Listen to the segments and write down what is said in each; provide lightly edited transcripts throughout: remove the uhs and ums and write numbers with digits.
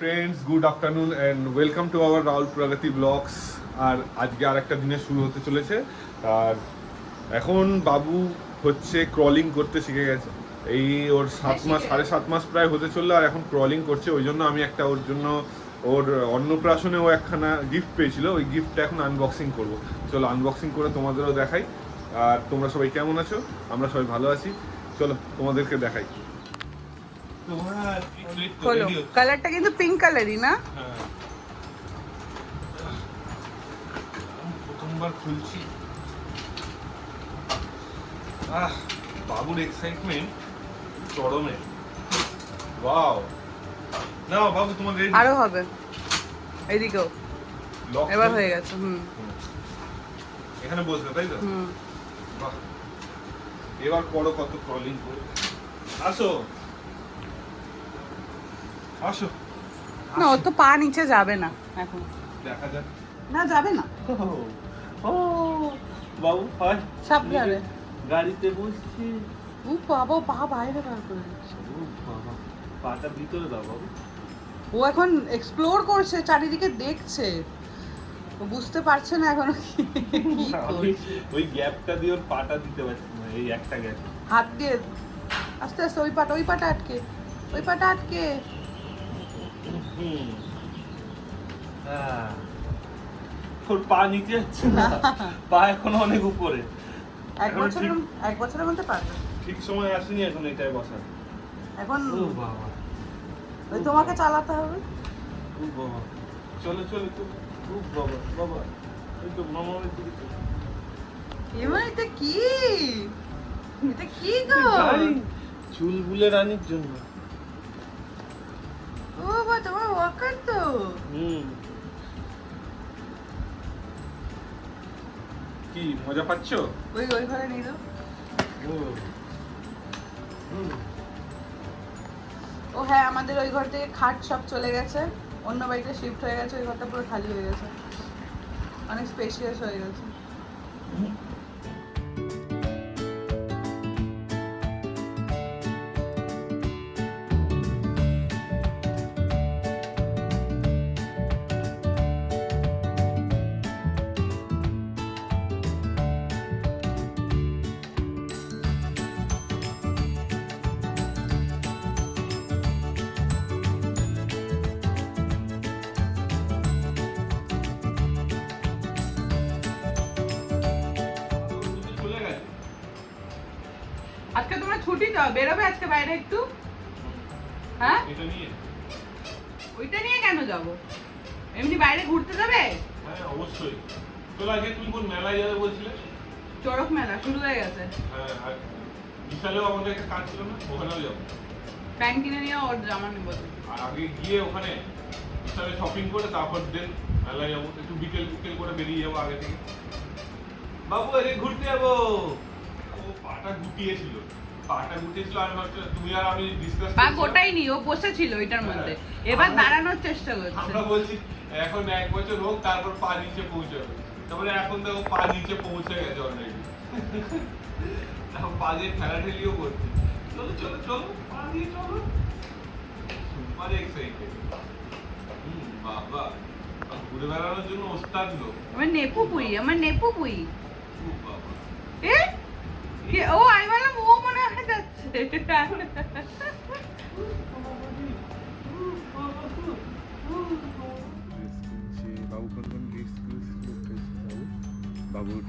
Friends, good afternoon and welcome to our Rahul Pragati blogs. আর আজকে আর একটা দিনের শুরু হতে চলেছে। আর এখন বাবু হচ্ছে ক্রলিং করতে শিখে গেছে। এই ওর 7 মাস, 7.5 মাস প্রায় হতে চললো, আর এখন ক্রলিং করছে। ওই জন্য আমি একটা ওর জন্য ওর অন্নপ্রাশনে ও একখানা গিফট পেয়েছিল, ওই গিফটটা এখন আনবক্সিং করবো। চলো আনবক্সিং করে তোমাদেরও দেখাই। আর তোমরা সবাই কেমন আছো? আমরা সবাই ভালো আছি। চলো তোমাদেরকে দেখাই। হলো কালারটা কিন্তু পিঙ্ক কালারই না? প্রথমবার খুলছি। বাবুর এক্সাইটমেন্ট চরমে। ওয়াও, নাও বাবু তোমার রেডি। আরো হবে এদিকেও, এবার হয়ে গেছে। এখানে বসবে তাই তো? বাহ, এবার করো কত ক্রলিং করে। আসো আসো। না, ও তো পা নিচে যাবে না এখন, দেখা যাক। না যাবে না। ও বাবু হাই, সাবধানে। গাড়িতে বসছি। ও বাবা, পা বাইরে বার করে দিচ্ছে। ও বাবা, পাটা ভিতরে দাও বাবু। ও এখন এক্সপ্লোর করছে, চারিদিকে দেখছে। ও বুঝতে পারছে না এখনো কি করছে। ওই গ্যাপটা দিয়ে ওর পাটা দিতে পারছি না, এই একটা গ্যাপ। হাত দিয়ে আস্তে আস্তে ওই পাটা আটকে, ওই পাটা আটকে। ওর পা নিচে যাচ্ছে না, পা এখন অনেক উপরে। এক বছরের মধ্যে পারবে। ঠিক সময় আসেনি এখন এটাই বসার। এখন ও বাবা, ওই তোমাকে চালাতে হবে। ও বাবা, চলো চলো চলো। ও বাবা বাবা, এই তো মামার দিকে চলো। এমা, এটা কি? এটা কি গো? চুল বুলে রানীর জন্য। ও বাবা, তোমার ওয়াকার তো। কি মজা পাচ্ছো? ওই ঘরে নিয়ে যাও। ও হ্যাঁ, আমাদের ওই ঘর থেকে খাট সব চলে গেছে, অন্য বাড়িতে শিফট হয়ে গেছে। ওই ঘরটা পুরো খালি হয়ে গেছে, অনেক স্পেশিয়াস হয়ে গেছে। আজকে তোমরা ছুটি দাও, বেরোবে আজকে বাইরে একটু? হ্যাঁ, এটা নিয়ে। ওইটা নিয়ে কেন যাব? এমনি বাইরে ঘুরতে যাবে? হ্যাঁ অবশ্যই। চলো আগে, তুমি কোন মেলায় যাবে বলছিলে? চড়ক মেলা শুরু হয়ে গেছে। হ্যাঁ, আর বিশালেও আমাদের একটা কাজ ছিল না, ওখানেও যাবো। প্যান্ট কিনে নিয়ে ওর জামা নেবো। আর আগে গিয়ে ওখানে বিশালে শপিং করে তারপর দেন মেলায় যাবো। একটু বিকেল করে বেরিয়ে যাবো আগে থেকে। বাবু আগে ঘুরতে যাবো। ও পাটা গুটিয়েছিল, আমি ভাবছি তুমি আর আমি ডিসকাস পা গোটাই নি, ও বসেছিল এটার মধ্যে, এবার দাঁড়ানোর চেষ্টা করছে। আমরা বলছি এখন 1 বছর হোক, তারপর পা নিচে পৌঁছাবে। তারপরে এখন দেখো পা নিচে পৌঁছে গেছে অলরেডি। এখন পা দিয়ে ঠেলাঠেলিও করছে। চলো চলো চলো, পা দিয়ে চলো। Super excited. বাবা, ঘুরে বেড়ানোর জন্য ওস্তাদ লোক। আমার নেপু পুই। ও বাবা, এ কি? ও আমি বললাম ও মনে হয় যাচ্ছে। বাবু কোন কোন বাবুর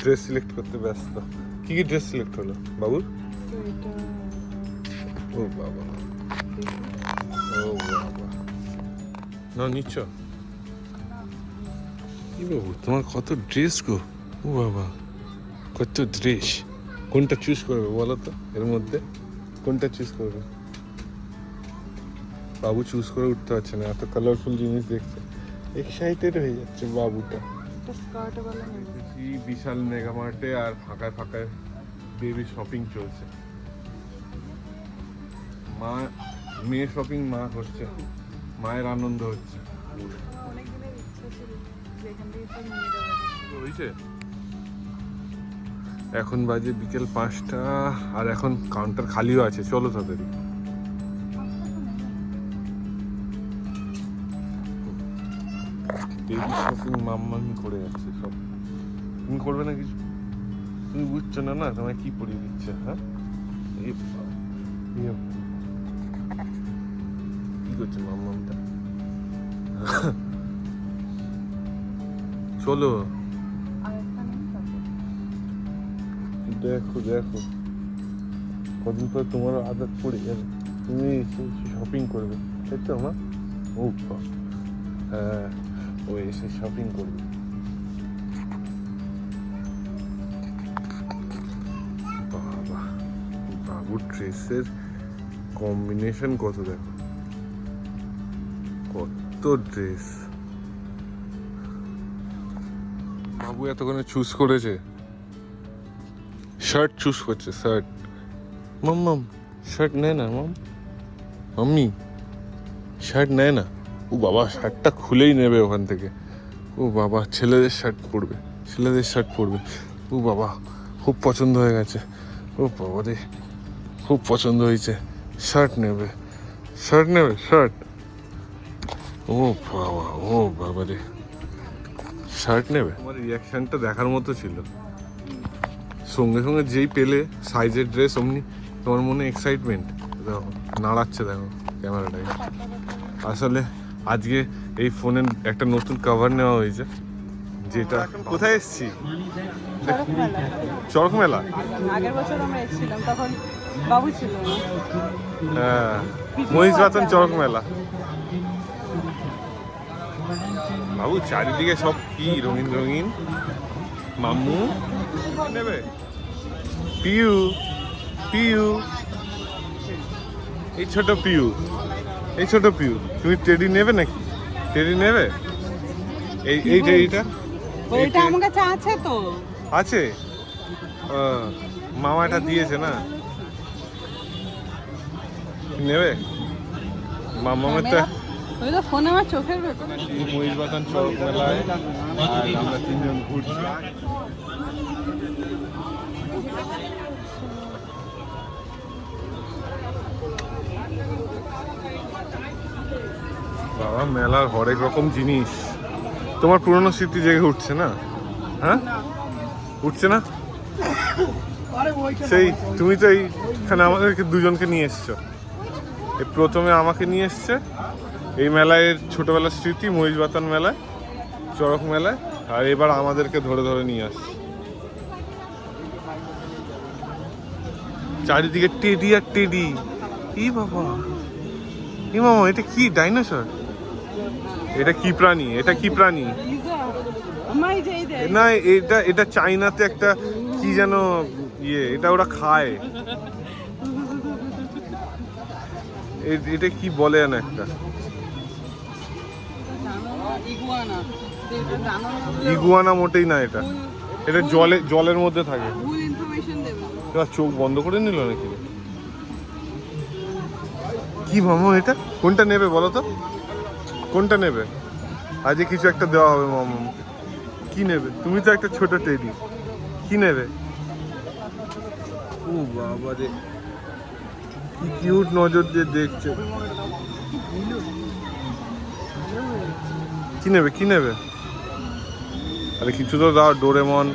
ড্রেস সিলেক্ট করতে ব্যস্ত। কি কি ড্রেস সিলেক্ট হলো বাবুর? ও বাবা, ও বাবা, না নিচ্ছ? কি বাবু, তোমার কত ড্রেস গো। ও বাবা, কত ড্রেস। কোনটা চুজ করবে বলো তো? এর মধ্যে কোনটা চুজ করবে? বাবু চুজ করে উঠতে পারছে না, এত কালারফুল জিনিস দেখছে, এক্সাইটেড হয়ে যাচ্ছে বাবুটা। বিশাল মেগামার্টে আর ফাঁকায় ফাঁকায় বেবি শপিং চলছে। মেয়ে শপিং মা করছে, মায়ের আনন্দ হচ্ছে। হয়েছে এখন বাজে বিকেল 5টা, আর এখন কাউন্টার খালিও আছে, চলো তাড়াতাড়ি। বেবি শপিং মাম্মামি করে যাচ্ছে সব। তুমি করবে না কিছু? তুমি বুঝছো না, না তোমায় কি পরিয়ে দিচ্ছে? হ্যাঁ, এই কি করছে মাম্মামটা? চলো দেখো দেখো, কদিন পর তোমারও আদত পড়ে যাবে, তুমি শপিং করবে, তাই তো আমার? ও হ্যাঁ, ও এসে শপিং করবে। বাবা, বাবুর ড্রেসের কম্বিনেশন কত, দেখো কত ড্রেস। বাবু এতক্ষণে চুজ করেছে, শার্ট চুজ করছে, শার্ট। মাম্মাম শার্ট নেয় না, মাম্মি শার্ট নেয় না। ও বাবা, শার্টটা খুলেই নেবে ওখান থেকে। ও বাবা, ছেলেদের শার্ট পরবে, ছেলেদের শার্ট পরবে। ও বাবা, খুব পছন্দ হয়ে গেছে। ও বাবা রে, খুব পছন্দ হয়েছে। শার্ট নেবে, শার্ট নেবে, শার্ট। ও বাবা, ও বাবা রে, শার্ট নেবে। আমার রিয়াকশনটা দেখার মতো ছিল। সঙ্গে সঙ্গে যেই পেলে সাইজের ড্রেস, অমনি তোমার মনে এক্সাইটমেন্ট। দেখো নাড়াচ্ছে, দেখো ক্যামেরাটাকে। আসলে আজকে এই ফোনের একটা নতুন কভার নেওয়া হয়েছে, যেটা কোথায় এসেছি, চরক মেলা। আগের বছর আমরা এসেছিলাম, তখন বাবু ছিল না। হ্যাঁ, মহিষবাতন চরক মেলা। বাবু চারিদিকে সব কি রঙিন রঙিন। মাম্মু নেবে, পিউ পিউ, এই ছোট পিউ, এই ছোট পিউ। তুমি টেডি নেবে নাকি? টেডি নেবে? এই এই টেডিটা, ওইটা আমার কাছে আছে তো। আছে, মামা এটা দিয়েছে না, নেবে? মামামের তো ওই তো ফোন আমার চোখের ভেতর। মহিষবাতন চরক মেলায়, আর আমরা 3 জন ঘুরছি। বাবা, মেলার হরেক রকম জিনিস। তোমার পুরনো স্মৃতি জেগে উঠছে না? হ্যাঁ, উঠছে না? সেই তুমি তো এইখানে আমাদেরকে দুজনকে নিয়ে এসছো। এই প্রথমে আমাকে নিয়ে এসছে এই মেলায়, ছোটবেলার স্মৃতি, মহিষবাতন মেলায়, চড়ক মেলায়, আর এবার আমাদেরকে ধরে ধরে নিয়ে আসছে। চারিদিকে টেডি আর টেডি। ই বাবা, ই মামা, এটা কি ডাইনোসর? এটা কি প্রাণী? এটা কি প্রাণী? না, এটা এটা চাইনাতে একটা কি যেন ইয়ে, এটা ওরা খায়। এটা কি বলে না একটা, ইগুয়ানা মোটেই না। এটা এটা জলের মধ্যে থাকে। এবার চোখ বন্ধ করে নিল নাকি? কি মামা, এটা কোনটা নেবে বলো তো? কোনটা নেবে? আজকে কিছু একটা দেওয়া হবে মামা। কি নেবে? তুমি তো একটা ছোট টেডি, কি নেবে? ও বাবা রে, কি কিউট নজর দিয়ে দেখছে। কি নেবে, কি নেবে? আরে কিছু তো দাও, ডোরেমন।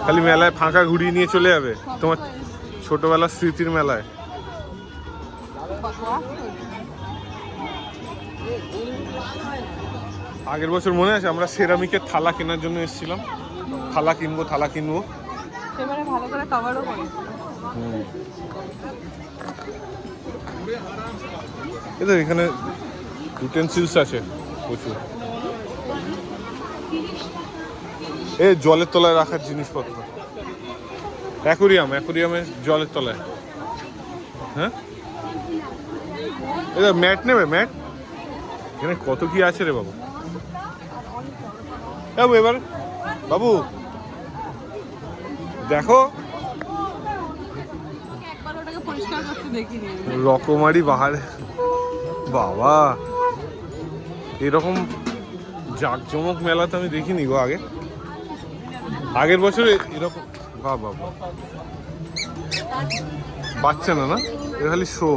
খালি মেলায় ফাঁকা ঘুরিয়ে নিয়ে চলে যাবে তোমার ছোটবেলার স্মৃতির মেলায়। আগের বছর মনে আছে আমরা সেরামিকের থালা কেনার জন্য এসেছিলাম। থালা কিনবো, থালা কিনবো। সেবারে ভালো করে কভারও করে। এই তো এখানে ইউটেনসিলস আছে প্রচুর। এই জলের তলায় রাখার জিনিসপত্র, অ্যাকুরিয়ামে জলের তলায়। হ্যাঁ, এটা ম্যাট নেবে? ম্যাট এখানে কত কি আছে রে বাবু। এবার বাবু দেখো, রকমারি বাহারে। বাবা, এরকম জাঁকজমক মেলা তো আমি দেখিনি গো আগে। আগের বছর এরকম বাহ বাহ বাহ। বাচ্চা না না, এটা খালি শো।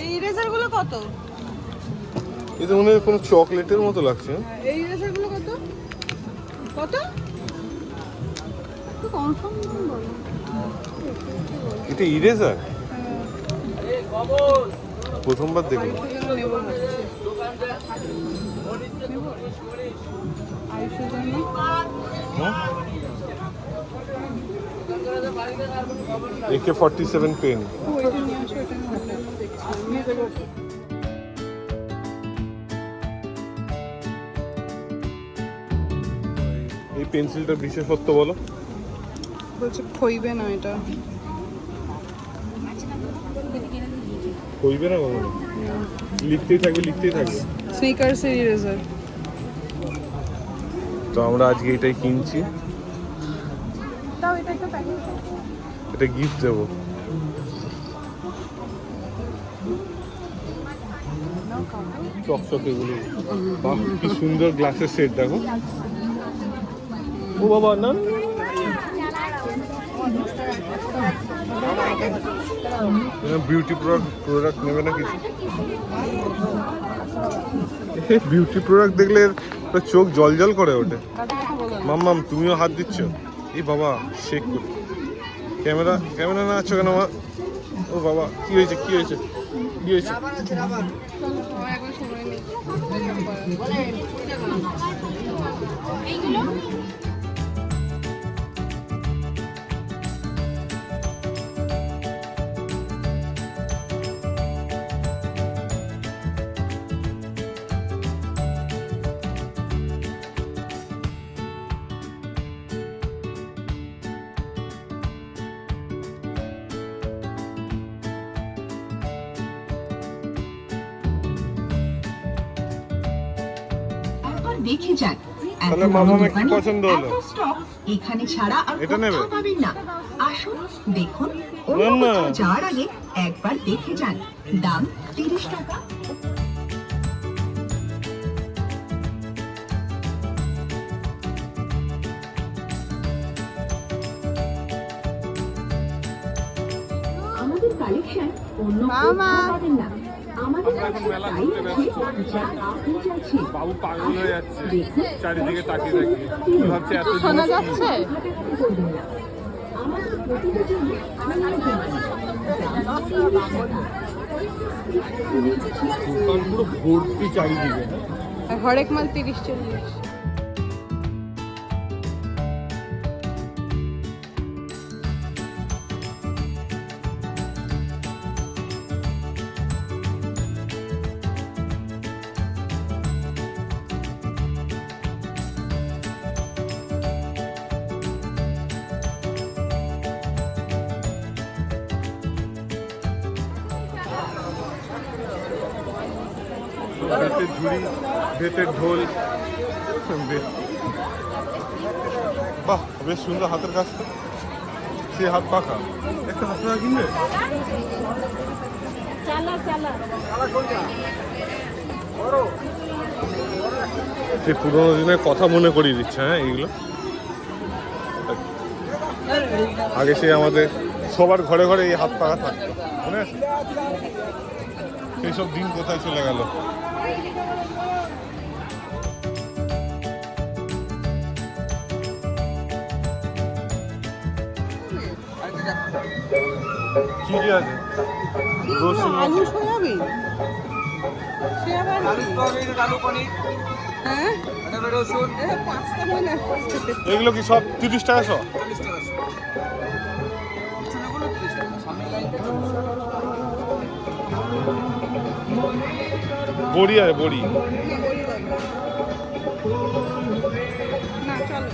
এই ইরেজার গুলো কত? এটা মনে হয় কোনো চকলেটের মতো লাগছে। এই ইরেজার গুলো কত কত? একটু কনফার্ম বলো। এটা ইরেজার প্রথমবার দেখলাম। AK-47 pen. এই পেন্সিলটার বিশেষত্ব বলো। বলছে খইবে না এটা। হইবে না কখনো, লিখতেই থাকবে লিখতেই থাকবে। স্নিকার্সের ইরেজার। তো আমরা আজকে এটাই কিনছি, দাও এটা একটা প্যাকেট। এটা গিফট দেবো। চকচকে গুলো, বাহ কি সুন্দর গ্লাসের সেট দেখো। ও বাবা না, বিউটি প্রোডাক্ট নেবে না কিছু? বিউটি প্রোডাক্ট দেখলে তোর চোখ জল জল করে ওঠে। মাম্মাম তুমিও হাত দিচ্ছ? এই বাবা শেক করি। ক্যামেরা ক্যামেরা না আছো কেন আমার? ও বাবা কি হয়েছে কি হয়েছে কি হয়েছে? দেখে যান তাহলে মামার কি পছন্দ হলো? এখানে ছাড়া আর এটা নেবে? কোথাও পাবেন না। আসুন দেখুন, না, অন্য না। কোথাও যাওয়ার আগে একবার দেখে যান। দাম 30 টাকা। আমাদের কালেকশন অন্য কোথাও পাবেন না। আমাদের কাছে তাই আছে যা আপনি চাইছেন। বাবু পাগল হয়ে যাচ্ছে চারিদিকে তাকিয়ে তাকিয়ে, ভাবছে এত শোনা যাচ্ছে? দোকান পুরো ভর্তি চারিদিকে। আর হরেক মাল 30-40। বেতের ঝুড়ি, বেতের ঢোল, বাহ বেশ সুন্দর হাতের কাজ। সে হাত পাখা, একটা হাত পাখা কিনবে? সে পুরোনো দিনের কথা মনে করিয়ে দিচ্ছে। হ্যাঁ এইগুলো আগে সে আমাদের সবার ঘরে ঘরে এই হাত পাখা থাকতো, মনে আছে? এইসব দিন কোথায় চলে গেল? কি কি আছে? রসুন, আলু সয়াবিন, সে আবার হ্যাঁ রসুন, পাঁচটা মনে হচ্ছে। এগুলো কি সব 30 টাকা সব? বড়ি আছে বড়ি। না চলো।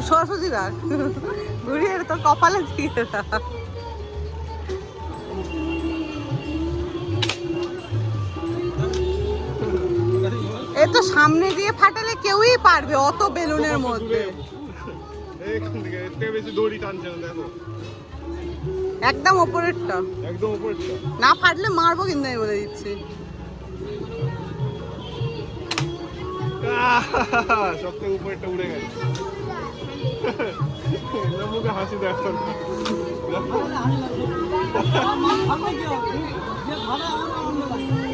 সরস্বতী রাখ ঘুরিয়ে তো কপালে দিয়ে রাখ। এ তো সামনে দিয়ে ফাটালে কেউই পারবে অত বেলুনের মধ্যে। এইখান থেকে এর থেকে বেশি দড়ি টানছে না, দেখো একদম ওপরেরটা, একদম উপরটা। না ফাটলে মারবো কিন্তু আমি বলে দিচ্ছি। সব থেকে উপরটা উড়ে গেছে। মুখে হাসি দেখো।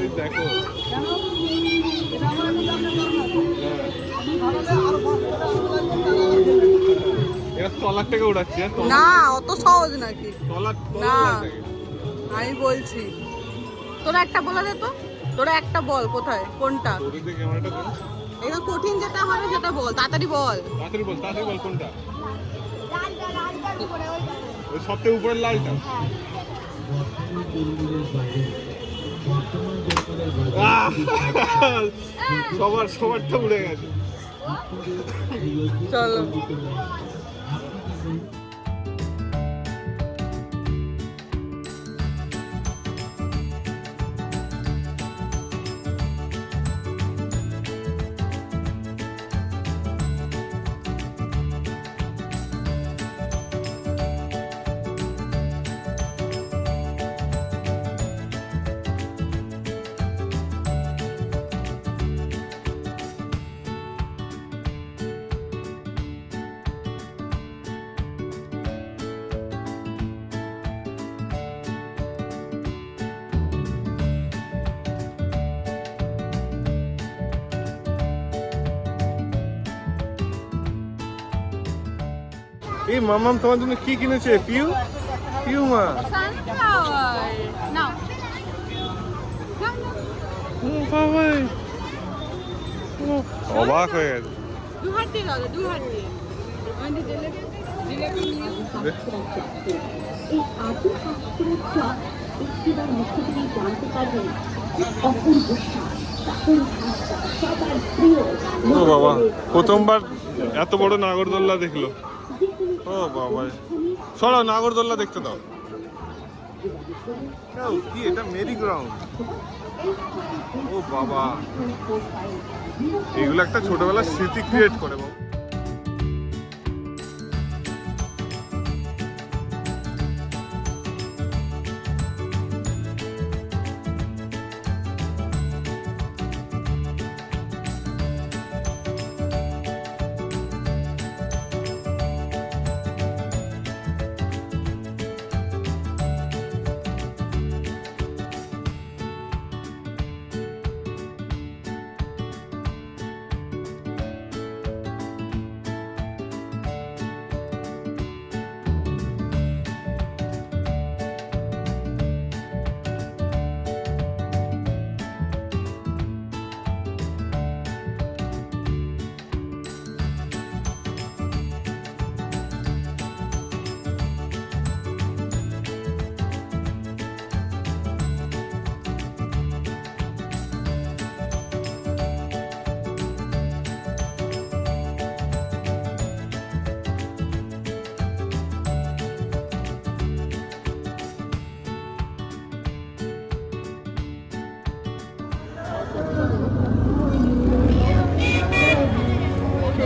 এই দেখো এরা তলার থেকে উড়াচ্ছে, না অত সহজ নাকি, তলার না আমি বলছি। তোরা একটা বলে দে তো, তোরা একটা বল কোথায় কোনটা, ক্যামেরাটা করো, এটা কঠিন যেটা হবে সেটা বল, তাড়াতাড়ি বল। তাড়াতাড়ি বল, তাড়াতাড়ি বল কোনটা? ওই সব থেকে উপরের লালটা। সবারটা উড়ে গেছে। চলো এই মামাম তোমার জন্য কি কিনেছে? পিউ পিউ মা, সানফ্লাওয়ার নাও। ও বাবা, অবাক হয়ে গেছে। দু হাত দিয়ে দাও, দু হাত দিয়ে। আমি দিলে এই আদি শাস্ত্রের চক একটিবার মুখে দিয়ে জানতে পারবেন অপূর্ব স্বাদ, সকল ভাষা সবার প্রিয়। ও বাবা, প্রথমবার এত বড় নাগরদোল্লা দেখলো। ও বাবা, সরো নাগরদোল্লা দেখতে দাও। কি এটা? Mary ground. ও বাবা, এগুলো একটা ছোটবেলার স্মৃতি ক্রিয়েট করে বাবা।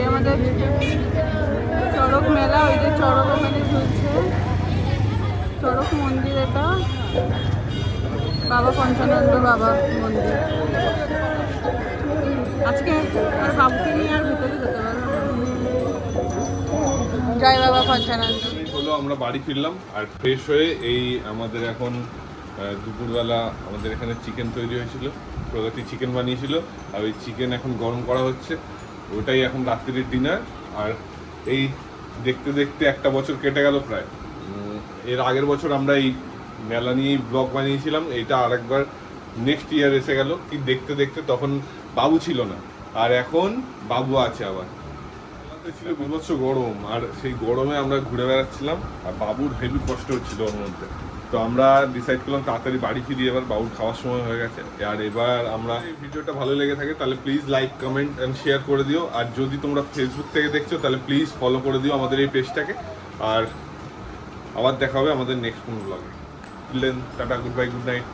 আমাদের চড়ক মেলা, ওই যে চড়ক ওখানে চলছে, চড়ক মন্দির এটা, বাবা পঞ্চানন্দ বাবা মন্দির। আজকে আর বাবুকে নিয়ে আর ভিতরে যেতে পারবো না। জয় বাবা পঞ্চানন্দ। হলো আমরা বাড়ি ফিরলাম আর ফ্রেশ হয়ে এই আমাদের এখন দুপুরবেলা আমাদের এখানে চিকেন তৈরি হয়েছিল, প্রগতি চিকেন বানিয়েছিল, আর ওই চিকেন এখন গরম করা হচ্ছে, ওটাই এখন রাত্রির ডিনার। আর এই দেখতে দেখতে একটা বছর কেটে গেল প্রায়। এর আগের বছর আমরা এই মেলা নিয়েই ব্লগ বানিয়েছিলাম, এইটা আরেকবার নেক্সট ইয়ার এসে গেল। কি দেখতে দেখতে তখন বাবু ছিল না, আর এখন বাবু আছে আবার। ছিল বিভৎস গরম, আর সেই গরমে আমরা ঘুরে বেড়াচ্ছিলাম, আর বাবুর হেভি কষ্ট হচ্ছিল ওর মধ্যে। তো আমরা ডিসাইড করলাম তাড়াতাড়ি বাড়ি ফিরি, এবার বাবুর খাওয়ার সময় হয়ে গেছে। আর এবার আমরা এই ভিডিওটা ভালো লেগে থাকে তাহলে please like, comment and share করে দিও। আর যদি তোমরা ফেসবুক থেকে দেখছো তাহলে প্লিজ ফলো করে দিও আমাদের এই পেজটাকে। আর আবার দেখা হবে আমাদের নেক্সট কোনো ব্লগে। Tata, good bye, good night.